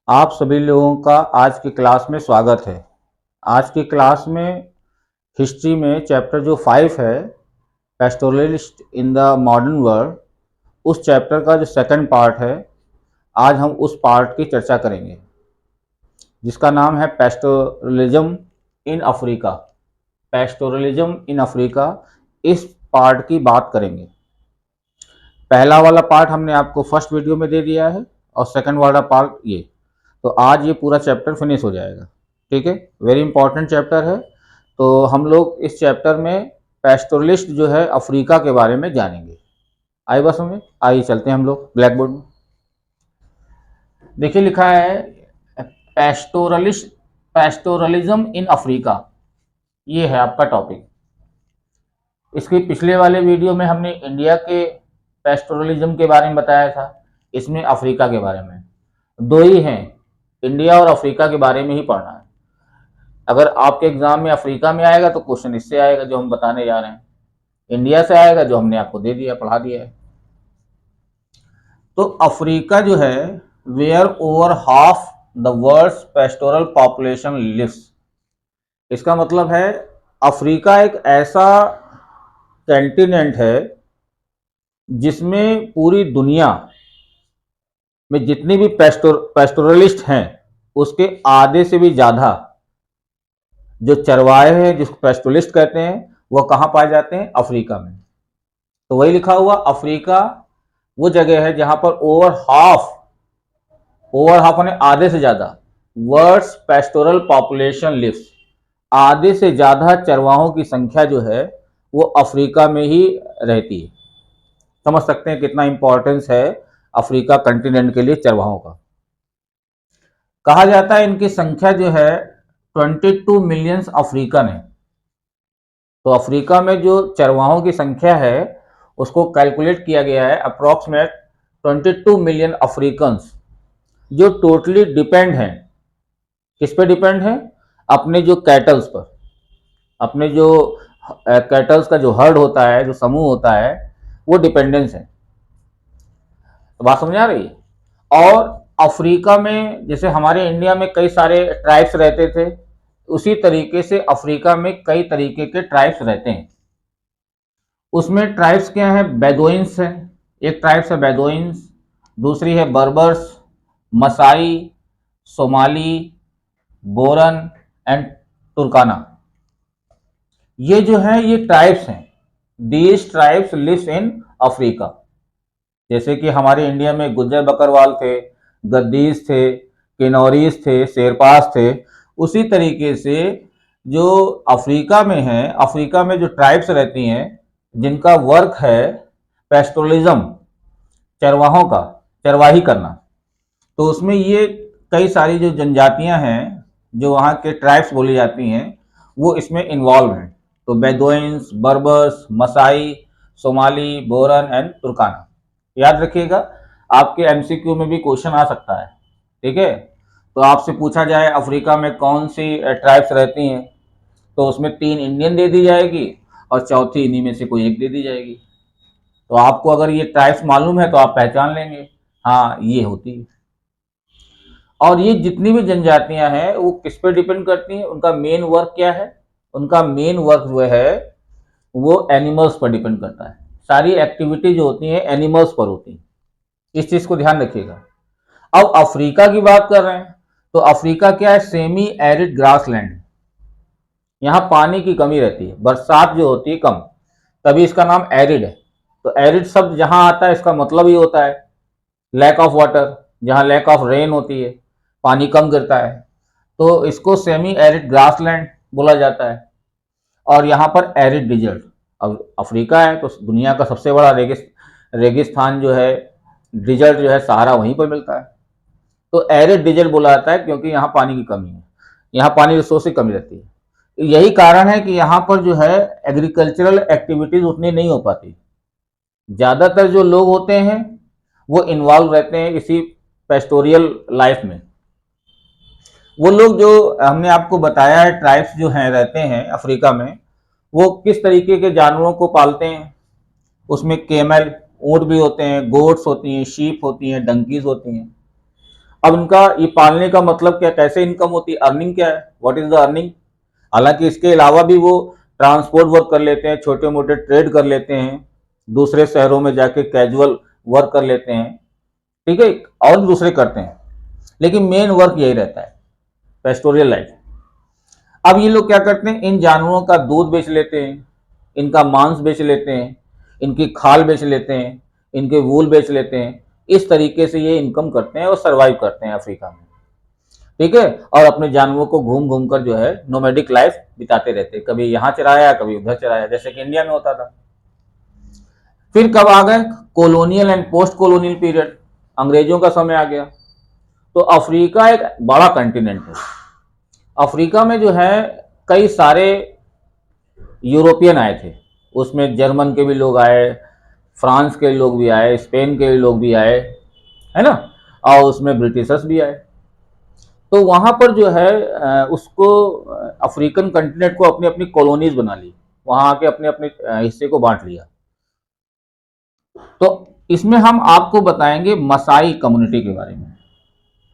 आप सभी लोगों का आज की क्लास में स्वागत है। आज की क्लास में हिस्ट्री में चैप्टर जो 5 है, pastoralist in the modern world, उस चैप्टर का जो सेकंड पार्ट है, आज हम उस पार्ट की चर्चा करेंगे जिसका नाम है pastoralism in Africa. Pastoralism in Africa, इस पार्ट की बात करेंगे। पहला वाला पार्ट हमने आपको फर्स्ट वीडियो में दे दिया है और सेकंड वाला पार्ट ये। तो आज ये पूरा चैप्टर फिनिश हो जाएगा। ठीक है, वेरी इंपॉर्टेंट चैप्टर है। तो हम लोग इस चैप्टर में पेस्टोरलिस्ट जो है अफ्रीका के बारे में जानेंगे। आई बस में आइए चलते हैं हम लोग ब्लैक बोर्ड में। देखिए लिखा है पेस्टोरलिस्ट पेस्टोरलिज्म इन अफ्रीका, ये है आपका टॉपिक। इसके पिछले वाले वीडियो में हमने इंडिया के पेस्टोरलिज्म के बारे में बताया था, इसमें अफ्रीका के बारे में। दो ही हैं, इंडिया और अफ्रीका के बारे में ही पढ़ना है। अगर आपके एग्जाम में अफ्रीका में आएगा तो क्वेश्चन इससे आएगा जो हम बताने जा रहे हैं, इंडिया से आएगा जो हमने आपको दे दिया, पढ़ा दिया है। तो अफ्रीका जो है, where over half the world's pastoral population lives. इसका मतलब है अफ्रीका एक ऐसा कंटिनेंट है जिसमें पूरी दुनिया में जितनी भी पेस्टोरलिस्ट हैं उसके आधे से भी ज़्यादा जो चरवाहे हैं, जिसको पेस्टोरलिस्ट कहते हैं, वह कहाँ पाए जाते हैं? अफ्रीका में। तो वही लिखा हुआ, अफ्रीका वो जगह है जहां पर ओवर हाफ ने आधे से ज्यादा, वर्ल्ड्स पेस्टोरल पॉपुलेशन लिव्स, आधे से ज्यादा चरवाहों की संख्या जो है वो अफ्रीका में ही रहती है। समझ सकते हैं कितना इंपॉर्टेंस है अफ्रीका कंटिनेंट के लिए चरवाहों का। कहा जाता है इनकी संख्या जो है 22 मिलियन अफ्रीकन है। तो अफ्रीका में जो चरवाहों की संख्या है उसको कैलकुलेट किया गया है अप्रॉक्सीमेट 22 मिलियन अफ्रीकन, जो टोटली डिपेंड हैं। किस पे डिपेंड है? अपने जो कैटल्स पर, अपने जो कैटल्स का जो हर्ड होता है, जो समूह होता है, वो डिपेंडेंस है। तो बात समझ आ रही है। और अफ्रीका में जैसे हमारे इंडिया में कई सारे ट्राइब्स रहते थे, उसी तरीके से अफ्रीका में कई तरीके के ट्राइब्स रहते हैं। उसमें ट्राइब्स क्या है? बेदोइंस है, एक ट्राइब्स है बेदोइंस, दूसरी है Berbers, Maasai, Somali, Boran and Turkana. ये जो है ये ट्राइब्स हैं। These tribes lives in Africa. जैसे कि हमारे इंडिया में गुज्जर बकरवाल थे, गद्दीस थे, किन्नौरीस थे, शेरपास थे, उसी तरीके से जो अफ्रीका में है, अफ्रीका में जो ट्राइब्स रहती हैं जिनका वर्क है पेस्टोरलिज्म, चरवाहों का, चरवाही करना, तो उसमें ये कई सारी जो जनजातियां हैं, जो वहाँ के ट्राइब्स बोली जाती हैं, वो इसमें इन्वॉल्व हैं। तो Bedouins, Berbers, Maasai, Somali, Boran and Turkana. याद रखिएगा, आपके एमसीक्यू में भी क्वेश्चन आ सकता है। ठीक है, तो आपसे पूछा जाए अफ्रीका में कौन सी ट्राइब्स रहती हैं, तो उसमें 3 इंडियन दे दी जाएगी और चौथी इन्हीं में से कोई एक दे दी जाएगी। तो आपको अगर ये ट्राइब्स मालूम है तो आप पहचान लेंगे, हाँ ये होती है। और ये जितनी भी जनजातियां हैं वो किस पे डिपेंड करती हैं? उनका मेन वर्क क्या है? उनका मेन वर्क जो है वो एनिमल्स पर डिपेंड करता है। सारी एक्टिविटी जो होती है एनिमल्स पर होती है, इस चीज को ध्यान रखिएगा। अब अफ्रीका की बात कर रहे हैं, तो अफ्रीका क्या है? Semi arid grass land. यहाँ पानी की कमी रहती है, बरसात जो होती है कम, तभी इसका नाम एरिड है। तो एरिड शब्द जहां आता है इसका मतलब ही होता है लैक ऑफ वाटर, जहां लैक ऑफ रेन होती है, पानी कम गिरता है, तो इसको सेमी एरिड ग्रासलैंड बोला जाता है। और यहाँ पर एरिड डिजर्ट, अब अफ्रीका है तो दुनिया का सबसे बड़ा रेगिस्तान जो है, डिजर्ट जो है, सहारा वहीं पर मिलता है। तो एरिड डिजर्ट बोला जाता है क्योंकि यहाँ पानी की कमी है, यहाँ पानी रिसोर्स की कमी रहती है। यही कारण है कि यहाँ पर जो है एग्रीकल्चरल एक्टिविटीज उतनी नहीं हो पाती। ज़्यादातर जो लोग होते हैं वो इन्वॉल्व रहते हैं इसी पेस्टोरियल लाइफ में। वो लोग जो हमने आपको बताया है ट्राइब्स जो हैं रहते हैं अफ्रीका में, वो किस तरीके के जानवरों को पालते हैं? उसमें केमल, ऊँट भी होते हैं, गोट्स होती हैं, शीप होती हैं, डंकीज होती हैं। अब इनका ये पालने का मतलब क्या, कैसे इनकम होती है, अर्निंग क्या है, व्हाट इज द अर्निंग। हालांकि इसके अलावा भी वो ट्रांसपोर्ट वर्क कर लेते हैं, छोटे मोटे ट्रेड कर लेते हैं, दूसरे शहरों में जाके कैजुअल वर्क कर लेते हैं, ठीक है, और दूसरे करते हैं, लेकिन मेन वर्क यही रहता है, पेस्टोरियल लाइफ। अब ये लोग क्या करते हैं, इन जानवरों का दूध बेच लेते हैं, इनका मांस बेच लेते हैं, इनकी खाल बेच लेते हैं, इनके वूल बेच लेते हैं। इस तरीके से ये इनकम करते हैं और सरवाइव करते हैं अफ्रीका में, ठीक है। और अपने जानवरों को घूम घूम कर जो है नोमैडिक लाइफ बिताते रहते हैं, कभी यहाँ चराया कभी उधर चराया, जैसे कि इंडिया में होता था। फिर कब आ गए, colonial and post colonial period, अंग्रेजों का समय आ गया। तो अफ्रीका एक बड़ा कंटिनेंट है। अफ्रीका में जो है कई सारे यूरोपियन आए थे, उसमें जर्मन के भी लोग आए, फ्रांस के लोग भी आए, स्पेन के लोग भी आए, है ना, और उसमें ब्रिटिशर्स भी आए। तो वहाँ पर जो है उसको अफ्रीकन कंटिनेंट को अपनी अपनी कॉलोनीज बना ली, वहाँ आके अपने अपने हिस्से को बांट लिया। तो इसमें हम आपको बताएंगे मसाई कम्युनिटी के बारे में।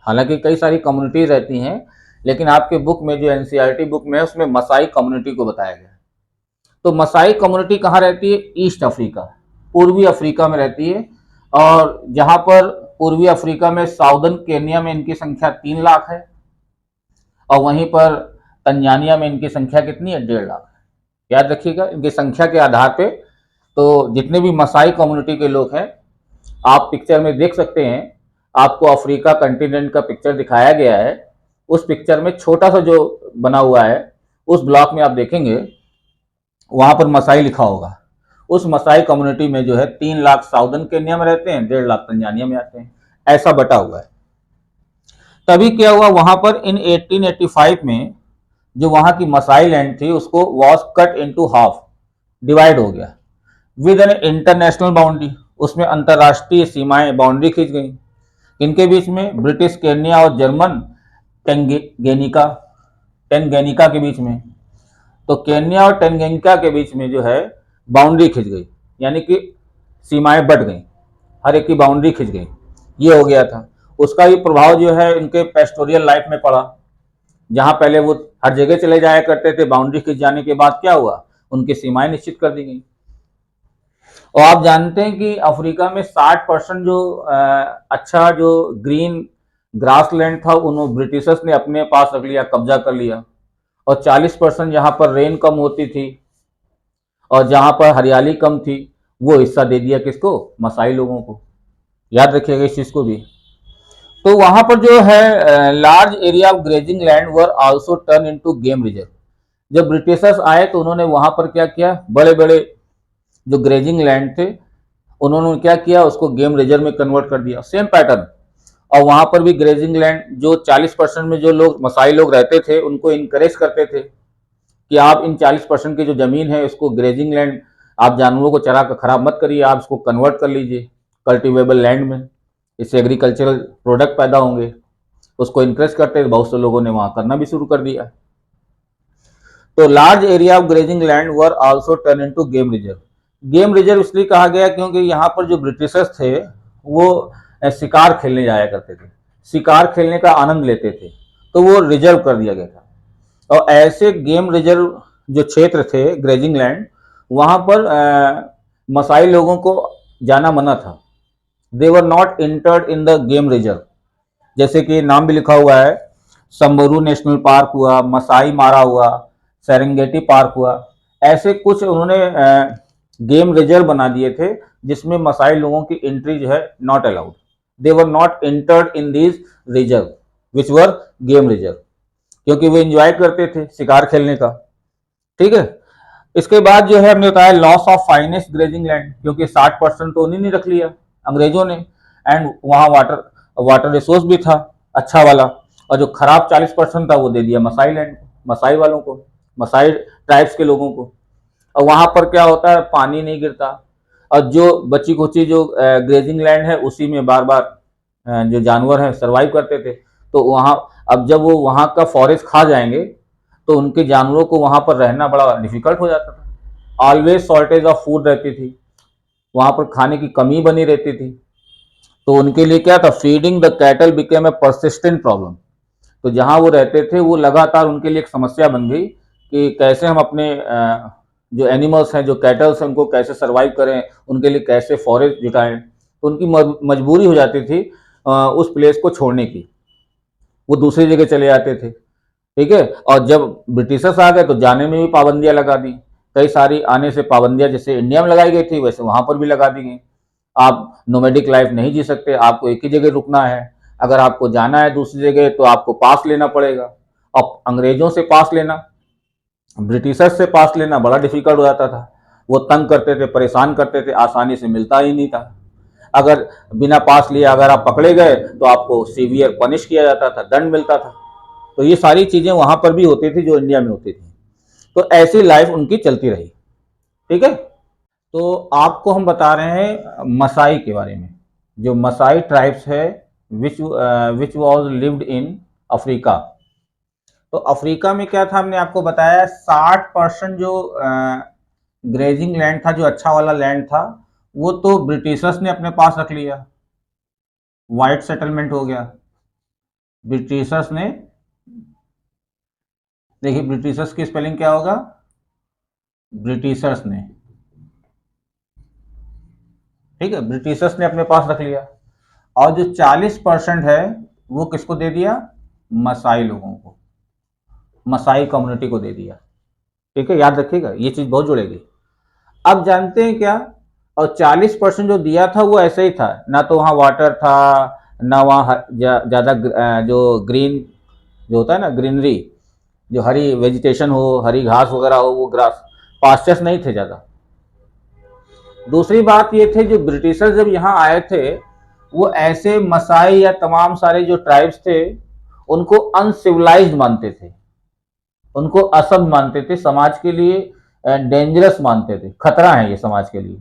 हालांकि कई सारी कम्युनिटीज रहती हैं, लेकिन आपके बुक में जो एनसीईआरटी बुक में है उसमें मसाई कम्युनिटी को बताया गया है। तो मसाई कम्युनिटी कहाँ रहती है, ईस्ट अफ्रीका, पूर्वी अफ्रीका में रहती है। और जहाँ पर पूर्वी अफ्रीका में साउदर्न केन्या में इनकी संख्या 3 लाख है, और वहीं पर तंजानिया में इनकी संख्या कितनी है, 1.5 लाख। याद रखिएगा इनकी संख्या के आधार पे। तो जितने भी मसाई कम्युनिटी के लोग हैं, आप पिक्चर में देख सकते हैं, आपको अफ्रीका कंटिनेंट का पिक्चर दिखाया गया है। उस पिक्चर में छोटा सा जो बना हुआ है, उस ब्लॉक में आप देखेंगे वहां पर मसाई लिखा होगा। उस मसाई कम्युनिटी में जो है 3 लाख साउदर्न केन्या में रहते हैं, 1.5 लाख तंजानिया में आते हैं, ऐसा बटा हुआ है। तभी क्या हुआ, वहां पर इन 1885 में जो वहां की मसाई लैंड थी उसको was cut into half, divide हो गया विद एन इंटरनेशनल बाउंड्री। उसमें अंतरराष्ट्रीय सीमाएं, बाउंड्री खींच गई। इनके बीच में ब्रिटिश केन्या और जर्मन टेंगेनिका टेंगेनिका के बीच में। तो केन्या और टेंगेनिका के बीच में जो है बाउंड्री खिंच गई, यानी कि सीमाएं बढ़ गई, हर एक की बाउंड्री खिंच गई, ये हो गया था। उसका भी प्रभाव जो है इनके पेस्टोरियल लाइफ में पड़ा। जहां पहले वो हर जगह चले जाया करते थे, बाउंड्री खिंच जाने के बाद क्या हुआ, उनकी सीमाएं निश्चित कर दी गई। और आप जानते हैं कि अफ्रीका में 60% जो अच्छा जो ग्रीन ग्रासलैंड था उन्होंने ब्रिटिशर्स ने अपने पास रख लिया, कब्जा कर लिया। और 40% जहां पर रेन कम होती थी और जहां पर हरियाली कम थी, वो हिस्सा दे दिया किसको, मसाई लोगों को। याद रखिएगा इस चीज को भी। तो वहां पर जो है large area of grazing land were also turn into game reserve. जब ब्रिटिशर्स आए तो उन्होंने वहां पर क्या किया, बड़े बड़े जो ग्रेजिंग लैंड थे उन्होंने क्या किया, उसको गेम रिजर्व में कन्वर्ट कर दिया, सेम पैटर्न। और वहां पर भी ग्रेजिंग लैंड जो 40% में जो लोग मसाई लोग रहते थे उनको इनकरेज करते थे कि आप इन 40% की जो जमीन है इसको ग्रेजिंग लैंड, आप जानवरों को चरा कर खराब मत करिए, आप इसको कन्वर्ट कर लीजिए कल्टिवेबल लैंड में, इससे एग्रीकल्चरल प्रोडक्ट पैदा होंगे। उसको इनकरेज करते थे, बहुत से लोगों ने वहां करना भी शुरू कर दिया। तो large area of grazing land were also turn into game reserve. Game reserve इसलिए कहा गया क्योंकि यहाँ पर जो ब्रिटिशर्स थे वो शिकार खेलने जाया करते थे, शिकार खेलने का आनंद लेते थे, तो वो रिजर्व कर दिया गया था। और ऐसे गेम रिजर्व जो क्षेत्र थे ग्रेजिंग लैंड, वहां पर मसाई लोगों को जाना मना था। They were not entered in the game reserve. जैसे कि नाम भी लिखा हुआ है, संबरू नेशनल पार्क हुआ, मसाई मारा हुआ, सेरेंगेटी पार्क हुआ, ऐसे कुछ उन्होंने गेम रिजर्व बना दिए थे जिसमें मसाई लोगों की एंट्री जो है not allowed. They were not entered in these reserve which were game reserve, क्योंकि वो एंजॉय करते थे शिकार खेलने का, ठीक है। इसके बाद जो है हमने बताया loss of finest grazing land, क्योंकि 60% तो उन्हीं ने रख लिया अंग्रेजों ने, एंड वहां वाटर वाटर रिसोर्स भी था अच्छा वाला, और जो खराब 40% था वो दे दिया मसाई लैंड को, मसाई वालों को, मसाई ट्राइब्स के लोगों को। और वहां पर क्या होता है, पानी नहीं गिरता, और जो बची खुची जो ग्रेजिंग लैंड है उसी में बार बार जो जानवर है सरवाइव करते थे। तो वहां अब जब वो वहां का फॉरेस्ट खा जाएंगे तो उनके जानवरों को वहां पर रहना बड़ा डिफिकल्ट हो जाता था। ऑलवेज शॉर्टेज ऑफ फूड रहती थी, वहां पर खाने की कमी बनी रहती थी। तो उनके लिए क्या था, feeding the cattle became a persistent problem. तो जहां वो रहते थे वो लगातार उनके लिए एक समस्या बन गई कि कैसे हम अपने जो एनिमल्स हैं, जो कैटल्स हैं, उनको कैसे सर्वाइव करें, उनके लिए कैसे फॉरेस्ट जुटाएं। तो उनकी मजबूरी हो जाती थी उस प्लेस को छोड़ने की, वो दूसरी जगह चले जाते थे। ठीक है, और जब ब्रिटिशर्स आ गए तो जाने में भी पाबंदियां लगा दी, कई सारी आने से पाबंदियां जैसे इंडिया में लगाई गई थी वैसे वहां पर भी लगा दी गई। आप नोमैडिक लाइफ नहीं जी सकते, आपको एक ही जगह रुकना है। अगर आपको जाना है दूसरी जगह तो आपको पास लेना पड़ेगा। अब अंग्रेजों से पास लेना, ब्रिटिशर्स से पास लेना बड़ा डिफिकल्ट हो जाता था। वो तंग करते थे, परेशान करते थे, आसानी से मिलता ही नहीं था। अगर बिना पास लिए अगर आप पकड़े गए तो आपको सीवियर पनिश किया जाता था, दंड मिलता था। तो ये सारी चीजें वहां पर भी होती थी जो इंडिया में होती थी। तो ऐसी लाइफ उनकी चलती रही। ठीक है, तो आपको हम बता रहे हैं मसाई के बारे में। जो मसाई ट्राइब्स है which was lived in Africa. तो अफ्रीका में क्या था, हमने आपको बताया 60% जो ग्रेजिंग लैंड था, जो अच्छा वाला लैंड था, वो तो ब्रिटिशर्स ने अपने पास रख लिया, वाइट सेटलमेंट हो गया। ब्रिटिशर्स ने, देखिए ब्रिटिशर्स की स्पेलिंग क्या होगा, ब्रिटिशर्स ने, ठीक है, ब्रिटिशर्स ने अपने पास रख लिया। और जो 40% है वो किसको दे दिया, मसाई लोगों को, मसाई कम्युनिटी को दे दिया। ठीक है, याद रखिएगा ये चीज बहुत जुड़ेगी। अब जानते हैं क्या, और 40% जो दिया था वो ऐसे ही था, ना तो वहाँ वाटर था, ना वहाँ ज़्यादा जो ग्रीन, जो होता है ना ग्रीनरी, जो हरी वेजिटेशन हो, हरी घास वगैरह हो, वो ग्रास पास्चर्स नहीं थे ज़्यादा। दूसरी बात ये थे, जो ब्रिटिशर्स जब यहाँ आए थे वो ऐसे मसाई या तमाम सारे जो ट्राइब्स थे उनको अनसिविलाइज्ड मानते थे, उनको असभ्य मानते थे, समाज के लिए डेंजरस मानते थे, खतरा है ये समाज के लिए।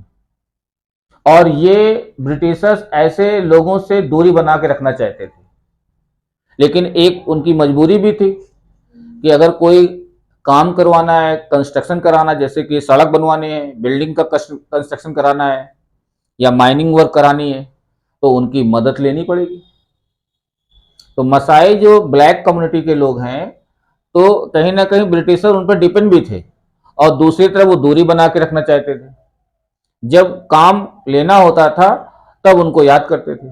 और ये ब्रिटिशर्स ऐसे लोगों से दूरी बना के रखना चाहते थे। लेकिन एक उनकी मजबूरी भी थी कि अगर कोई काम करवाना है, कंस्ट्रक्शन कराना, जैसे कि सड़क बनवानी है, बिल्डिंग का कंस्ट्रक्शन कराना है, या माइनिंग वर्क करानी है, तो उनकी मदद लेनी पड़ेगी। तो मसाई जो ब्लैक कम्युनिटी के लोग हैं, तो कहीं ना कहीं ब्रिटिशर उन पर डिपेंड भी थे, और दूसरी तरफ वो दूरी बना के रखना चाहते थे। जब काम लेना होता था तब उनको याद करते थे।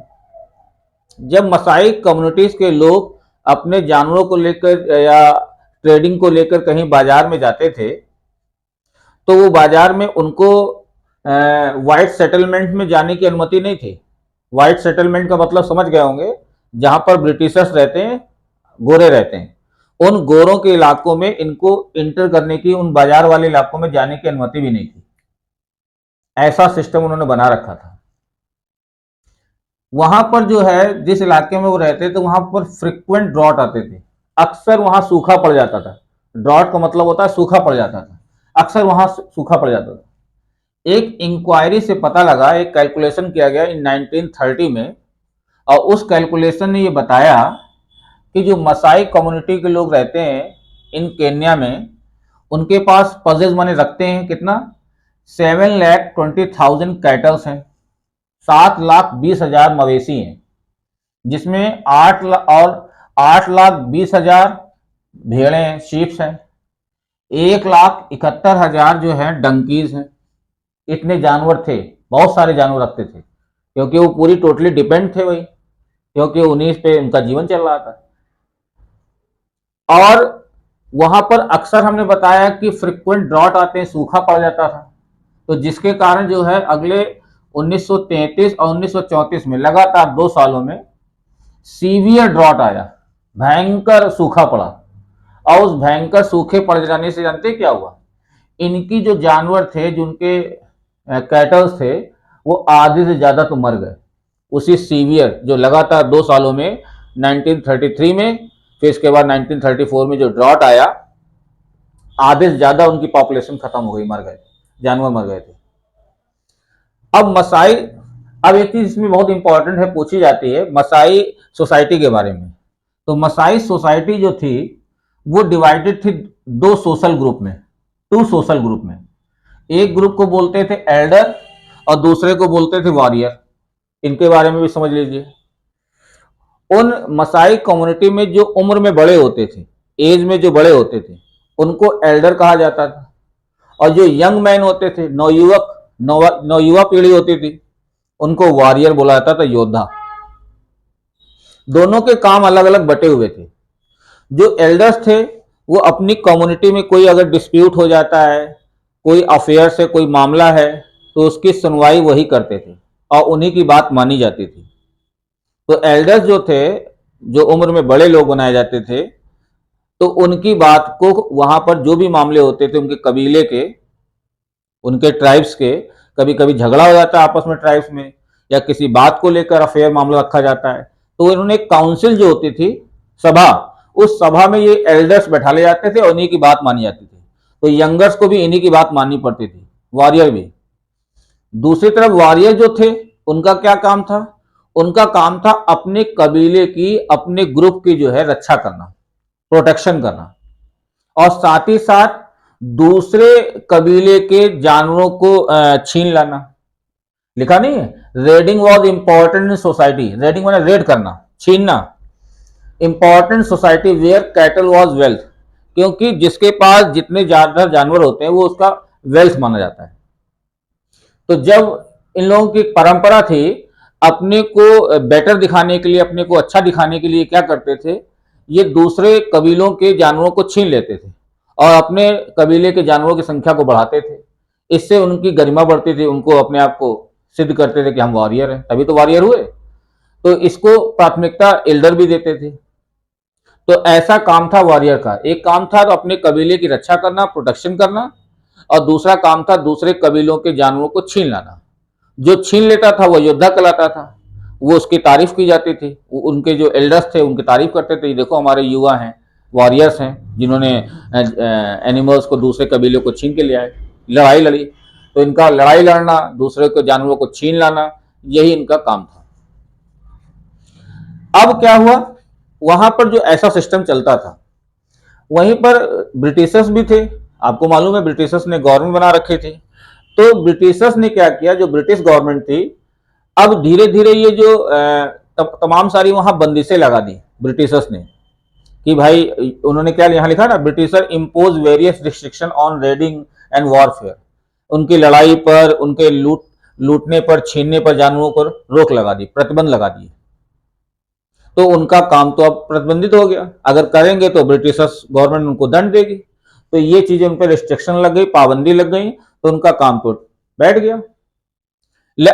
जब मसाई कम्युनिटीज के लोग अपने जानवरों को लेकर या ट्रेडिंग को लेकर कहीं बाजार में जाते थे, तो वो बाजार में उनको वाइट सेटलमेंट में जाने की अनुमति नहीं थी। वाइट सेटलमेंट का मतलब समझ गए होंगे, जहां पर ब्रिटिशर्स रहते हैं, गोरे रहते हैं, उन गोरों के इलाकों में इनको इंटर करने की, उन बाजार वाले इलाकों में जाने की अनुमति भी नहीं थी। ऐसा सिस्टम उन्होंने बना रखा था। वहां पर जो है, जिस इलाके में वो रहते थे वहां पर फ्रिक्वेंट ड्रॉट आते थे, अक्सर वहां सूखा पड़ जाता था। ड्रॉट का मतलब होता है सूखा पड़ जाता था, अक्सर वहां सूखा पड़ जाता था। एक इंक्वायरी से पता लगा, एक कैलकुलेशन किया गया इन 1930 में, और उस कैलकुलेशन ने ये बताया कि जो मसाई कम्युनिटी के लोग रहते हैं इन केन्या में, उनके पास पजेज माने रखते हैं कितना, 7,20,000 कैटल्स हैं, 7,20,000 मवेशी हैं, जिसमें 8,20,000 भेड़ें हैं, शीप्स हैं, 1,71,000 जो है डंकीज हैं। इतने जानवर थे, बहुत सारे जानवर रखते थे, क्योंकि वो पूरी टोटली डिपेंड थे वही, क्योंकि उन्हीं पे उनका जीवन चल रहा था। और वहां पर अक्सर हमने बताया कि फ्रिक्वेंट ड्रॉट आते हैं, सूखा पड़ जाता था, तो जिसके कारण जो है अगले 1933 और 1934 में लगातार 2 सालों में सीवियर ड्रॉट आया, भयंकर सूखा पड़ा। और उस भयंकर सूखे पड़ जाने से जानते क्या हुआ, इनकी जो जानवर थे, जो उनके कैटल्स थे, वो आधे से ज्यादा तो मर गए उसी सीवियर, जो लगातार 2 सालों में, 1933 में, फिर इसके बाद 1934 में जो ड्रॉट आया, आधे से ज्यादा उनकी पॉपुलेशन खत्म हो गई, मर गए, जानवर मर गए थे। अब मसाई, अब एक चीज इसमें बहुत इंपॉर्टेंट है, पूछी जाती है मसाई सोसाइटी के बारे में। तो मसाई सोसाइटी जो थी वो डिवाइडेड थी 2 सोशल ग्रुप में, 2 सोशल ग्रुप में। एक ग्रुप को बोलते थे एल्डर और दूसरे को बोलते थे वॉरियर। इनके बारे में भी समझ लीजिए। उन मसाई कम्युनिटी में जो उम्र में बड़े होते थे, एज में जो बड़े होते थे, उनको एल्डर कहा जाता था। और जो यंग मैन होते थे, नौयुवा पीढ़ी होती थी, उनको वॉरियर बोला जाता था, योद्धा। दोनों के काम अलग अलग बटे हुए थे। जो एल्डर्स थे वो अपनी कम्युनिटी में कोई अगर डिस्प्यूट हो जाता है, कोई अफेयर से कोई मामला है, तो उसकी सुनवाई वही करते थे और उन्हीं की बात मानी जाती थी। तो एल्डर्स जो थे, जो उम्र में बड़े लोग बनाए जाते थे, तो उनकी बात को वहां पर जो भी मामले होते थे उनके कबीले के, उनके ट्राइब्स के, कभी कभी झगड़ा हो जाता है आपस में ट्राइब्स में, या किसी बात को लेकर अफेयर मामला रखा जाता है, तो इन्होंने एक काउंसिल जो होती थी, सभा, उस सभा में ये एल्डर्स बैठा ले जाते थे और इन्हीं की बात मानी जाती थी। तो यंगर्स को भी इन्हीं की बात माननी पड़ती थी, वॉरियर भी। दूसरी तरफ वॉरियर जो थे, उनका क्या काम था? उनका काम था अपने कबीले की, अपने ग्रुप की जो है रक्षा करना, प्रोटेक्शन करना, और साथ ही साथ दूसरे कबीले के जानवरों को छीन लाना। लिखा नहीं है, raiding was important in society. Raiding माने रेड करना, छीनना। Important society where cattle was wealth, क्योंकि जिसके पास जितने ज्यादा जानवर होते हैं वो उसका वेल्थ माना जाता है। तो जब इन लोगों की परंपरा थी, अपने को बेटर दिखाने के लिए, अपने को अच्छा दिखाने के लिए क्या करते थे, ये दूसरे कबीलों के जानवरों को छीन लेते थे और अपने कबीले के जानवरों की संख्या को बढ़ाते थे। इससे उनकी गरिमा बढ़ती थी, उनको अपने आप को सिद्ध करते थे कि हम वॉरियर हैं, तभी तो वॉरियर हुए। तो इसको प्राथमिकता एल्डर भी देते थे। तो ऐसा काम था वॉरियर का। एक काम था तो अपने कबीले की रक्षा करना, प्रोटेक्शन करना, और दूसरा काम था दूसरे कबीलों के जानवरों को छीन लाना। जो छीन लेता था वो योद्धा कहलाता था, वो उसकी तारीफ की जाती थी। उनके जो एल्डर्स थे उनकी तारीफ करते थे, देखो हमारे युवा हैं, वॉरियर्स हैं, जिन्होंने एनिमल्स को, दूसरे कबीलों को छीन के ले आए, लड़ाई लड़ी। तो इनका लड़ाई लड़ना, दूसरे के जानवरों को छीन लाना, यही इनका काम था। अब क्या हुआ, वहां पर जो ऐसा सिस्टम चलता था, वहीं पर ब्रिटिशर्स भी थे। आपको मालूम है ब्रिटिशर्स ने गवर्नमेंट बना रखी थी। तो ब्रिटिशर्स ने क्या किया, जो ब्रिटिश गवर्नमेंट थी, अब धीरे धीरे ये जो तमाम सारी वहां बंदिशें लगा दी ब्रिटिशर्स ने, कि भाई, उन्होंने क्या यहां लिखा ना, britisher impose various restriction on raiding and warfare. उनकी लड़ाई पर, उनके लूटने पर, छीनने पर जानवरों पर रोक लगा दी, प्रतिबंध लगा दिए। तो उनका काम तो अब प्रतिबंधित हो गया, अगर करेंगे तो ब्रिटिशर्स गवर्नमेंट उनको दंड देगी। तो ये चीजें उन पर रिस्ट्रिक्शन लग गई, पाबंदी लग गई, तो उनका काम तो बैठ गया।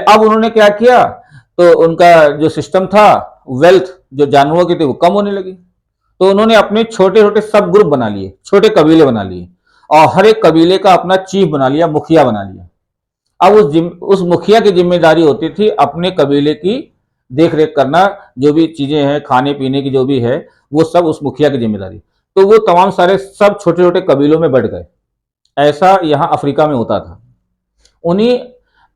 अब उन्होंने क्या किया, तो उनका जो सिस्टम था, वेल्थ जो जानवरों की थी वो कम होने लगी। तो उन्होंने अपने छोटे छोटे सब ग्रुप बना लिए, छोटे कबीले बना लिए, और हर एक कबीले का अपना चीफ बना लिया, मुखिया बना लिया। अब उस मुखिया की जिम्मेदारी होती थी अपने कबीले की देख रेख करना, जो भी चीजें हैं, खाने पीने की जो भी है, वो सब उस मुखिया की जिम्मेदारी। तो वो तमाम सारे सब छोटे छोटे कबीलों में बढ़ गए। ऐसा यहाँ अफ्रीका में होता था। उन्हीं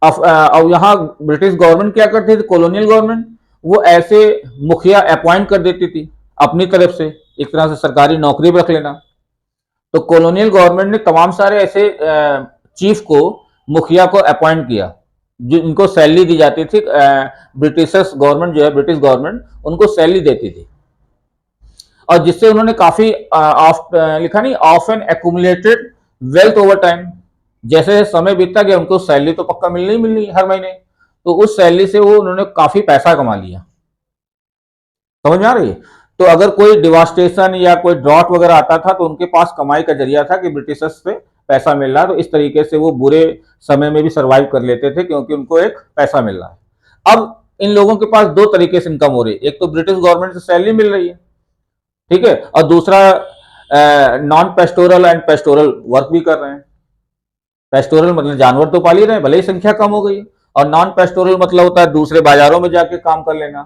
और यहाँ ब्रिटिश गवर्नमेंट क्या करती थी, कॉलोनियल गवर्नमेंट, वो ऐसे मुखिया अपॉइंट कर देती थी अपनी तरफ से, एक तरह से सरकारी नौकरी पर रख लेना। तो कॉलोनियल गवर्नमेंट ने तमाम सारे ऐसे चीफ को, मुखिया को अपॉइंट किया, जो इनको सैलरी दी जाती थी। ब्रिटिशर्स गवर्नमेंट जो है, ब्रिटिश गवर्नमेंट उनको सैलरी देती थी, और जिससे उन्होंने काफी लिखा नहीं, of an accumulated wealth over time. जैसे समय बीतता गया उनको सैलरी तो पक्का मिलनी ही मिलनी हर महीने, तो उस सैलरी से वो उन्होंने काफी पैसा कमा लिया। समझ में आ रही है? तो अगर कोई डिवास्टेशन या कोई ड्रॉट वगैरह आता था तो उनके पास कमाई का जरिया था कि ब्रिटिशर्स से पैसा मिल रहा है, तो इस तरीके से वो बुरे समय में भी सरवाइव कर लेते थे, क्योंकि उनको एक पैसा मिल रहा है। अब इन लोगों के पास दो तरीके से इनकम हो रही है, एक तो ब्रिटिश गवर्नमेंट से सैलरी मिल रही है, ठीक है, और दूसरा non pastoral and pastoral work भी कर रहे हैं। पेस्टोरल मतलब जानवर तो पाल ही रहे हैं, भले ही संख्या कम हो गई, और नॉन पेस्टोरल मतलब होता है दूसरे बाजारों में जाके काम कर लेना,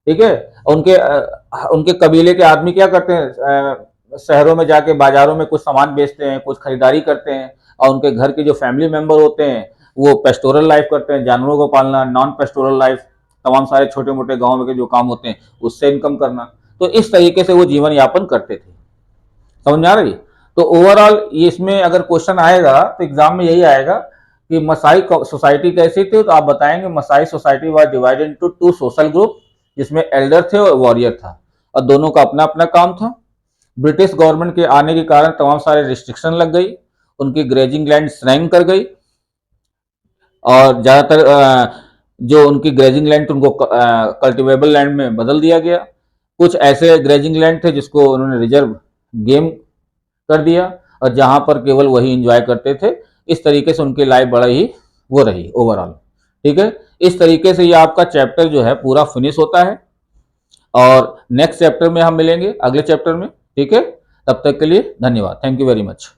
ठीक है। उनके कबीले के आदमी क्या करते हैं, शहरों में जाके बाजारों में कुछ सामान बेचते हैं, कुछ खरीदारी करते हैं, और उनके घर के जो फैमिली मेंबर होते हैं वो पेस्टोरल लाइफ करते हैं, जानवरों को पालना, नॉन पेस्टोरल लाइफ, तमाम सारे छोटे मोटे गाँव के जो काम होते हैं उससे इनकम करना। तो इस तरीके से वो जीवन यापन करते थे। समझ में आ रही? तो ओवरऑल इसमें अगर क्वेश्चन आएगा तो एग्जाम में यही आएगा कि मसाई सोसाइटी कैसी थी, तो आप बताएंगे Maasai society was divided into two social group, जिसमें एल्डर थे और वॉरियर था, और दोनों का अपना अपना काम था। ब्रिटिश गवर्नमेंट के आने के कारण तमाम सारे रिस्ट्रिक्शन लग गई, उनकी ग्रेजिंग लैंड श्रैंक कर गई, और ज़्यादातर जो उनकी ग्रेजिंग लैंड उनको कल्टिवेबल लैंड में बदल दिया गया। कुछ ऐसे ग्रेजिंग लैंड थे जिसको उन्होंने रिजर्व गेम कर दिया, और जहां पर केवल वही इंजॉय करते थे। इस तरीके से उनकी लाइफ बड़ा ही वो रही ओवरऑल। ठीक है, इस तरीके से ये आपका चैप्टर जो है पूरा फिनिश होता है, और नेक्स्ट चैप्टर में हम मिलेंगे अगले चैप्टर में। ठीक है, तब तक के लिए धन्यवाद, थैंक यू वेरी मच।